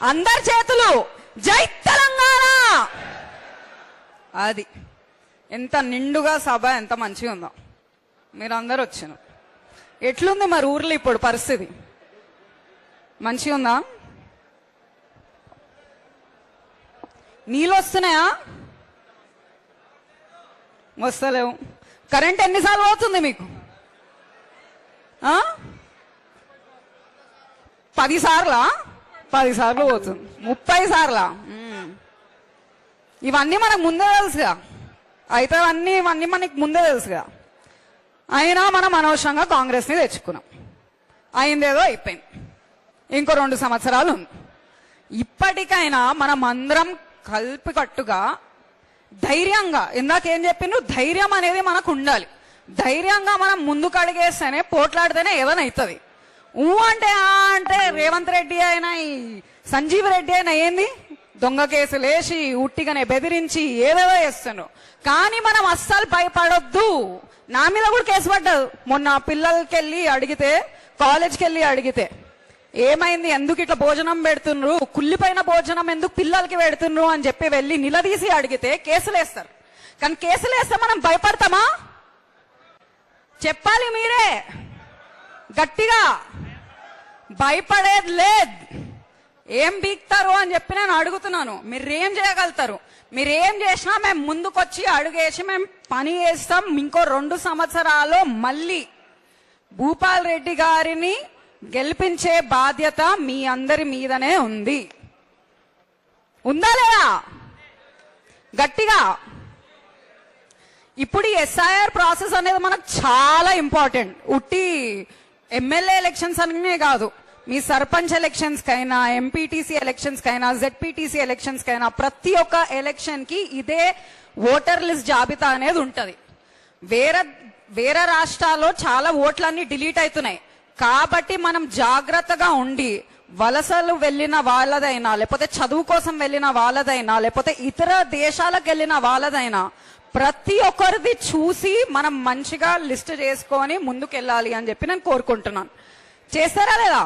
అందరి చేతులు జై తెలంగాణ. అది ఎంత నిండుగా సభ, ఎంత మంచిగా ఉందో. మీరందరూ వచ్చాను. ఎట్లుంది మరి ఊర్లో ఇప్పుడు పరిస్థితి? మంచిగా ఉందా? నీళ్ళు వస్తున్నాయా? వస్తలేవు. కరెంట్ ఎన్నిసార్లు పోతుంది మీకు? 10 సార్లా? 10 సార్లు పోతుంది. 30 సార్లా? ఇవన్నీ మనకు ముందే తెలుసుగా. అయితే ఇవన్నీ మనకి ముందే తెలుసుగా. అయినా మనం అనవసరంగా కాంగ్రెస్ ని తెచ్చుకున్నాం. అయిందేదో అయిపోయింది. ఇంకో 2 సంవత్సరాలు ఉంది. ఇప్పటికైనా మనం అందరం కలిపి కట్టుగా ధైర్యంగా, ఇందాకేం చెప్పిండ్రు, ధైర్యం అనేది మనకు ఉండాలి. ధైర్యంగా మనం ముందుకు అడిగేస్తేనే, పోట్లాడితేనే ఏదైనా అవుతుంది. అంటే రేవంత్ రెడ్డి అయినా ఈ సంజీవ్ రెడ్డి అయినా ఏంది, దొంగ కేసులు వేసి ఉట్టిగానే బెదిరించి ఏదేదో చేస్తున్నారు. కానీ మనం అస్సలు భయపడొద్దు. నా మీద కూడా కేసు పడ్డదు. మొన్న పిల్లలకి వెళ్ళి అడిగితే, కాలేజ్కి వెళ్ళి అడిగితే ఏమైంది, ఎందుకు ఇట్లా భోజనం పెడుతున్నారు, కుళ్ళిపోయిన భోజనం ఎందుకు పిల్లలకి పెడుతున్నారు అని చెప్పి వెళ్ళి నిలదీసి అడిగితే కేసులు వేస్తారు. కానీ కేసులు వేస్తే మనం భయపడతామా? చెప్పాలి మీరే గట్టిగా. భయపడేది లేదు. ఏం బీక్తారు అని చెప్పి నేను అడుగుతున్నాను. మీరేం చేయగలుగుతారు? మీరేం చేసినా మేము ముందుకొచ్చి అడుగేసి మేము పని చేస్తాం. ఇంకో 2 సంవత్సరాలు మళ్ళీ భూపాల్ రెడ్డి గారిని గెలిపించే బాధ్యత మీ అందరి మీదనే ఉంది. ఉందా లేదా? గట్టిగా. ఇప్పుడు ఈ ఎస్ఐఆర్ ప్రాసెస్ అనేది మనకు చాలా ఇంపార్టెంట్. ఉట్టి ఎమ్మెల్యే ఎలక్షన్స్ అనే కాదు, మీ సర్పంచ్ ఎలక్షన్స్ కైనా, ఎంపీటీసీ ఎలక్షన్స్ కైనా, జెడ్పీటీసీ ఎలక్షన్స్ కైనా, ప్రతి ఒక్క ఎలక్షన్ కి ఇదే ఓటర్ లిస్ట్ జాబితా అనేది ఉంటది. వేరే రాష్ట్రాల్లో చాలా ఓట్లన్నీ డిలీట్ అవుతున్నాయి. కాబట్టి మనం జాగ్రత్తగా ఉండి, వలసలు వెళ్ళిన వాళ్ళదైనా, లేకపోతే చదువు కోసం వెళ్ళిన వాళ్ళదైనా, లేకపోతే ఇతర దేశాలకు వెళ్ళిన వాళ్ళదైనా, ప్రతి ఒక్కరిది చూసి మనం మంచిగా లిస్ట్ చేసుకొని ముందుకెళ్ళాలి అని చెప్పి నేను కోరుకుంటున్నాను. చేస్తారా లేదా?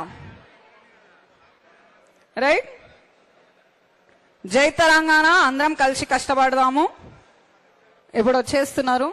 రైట్. జై తెలంగాణ. అందరం కలిసి కష్టపడదాము. ఇప్పుడు వచ్చేస్తున్నారు.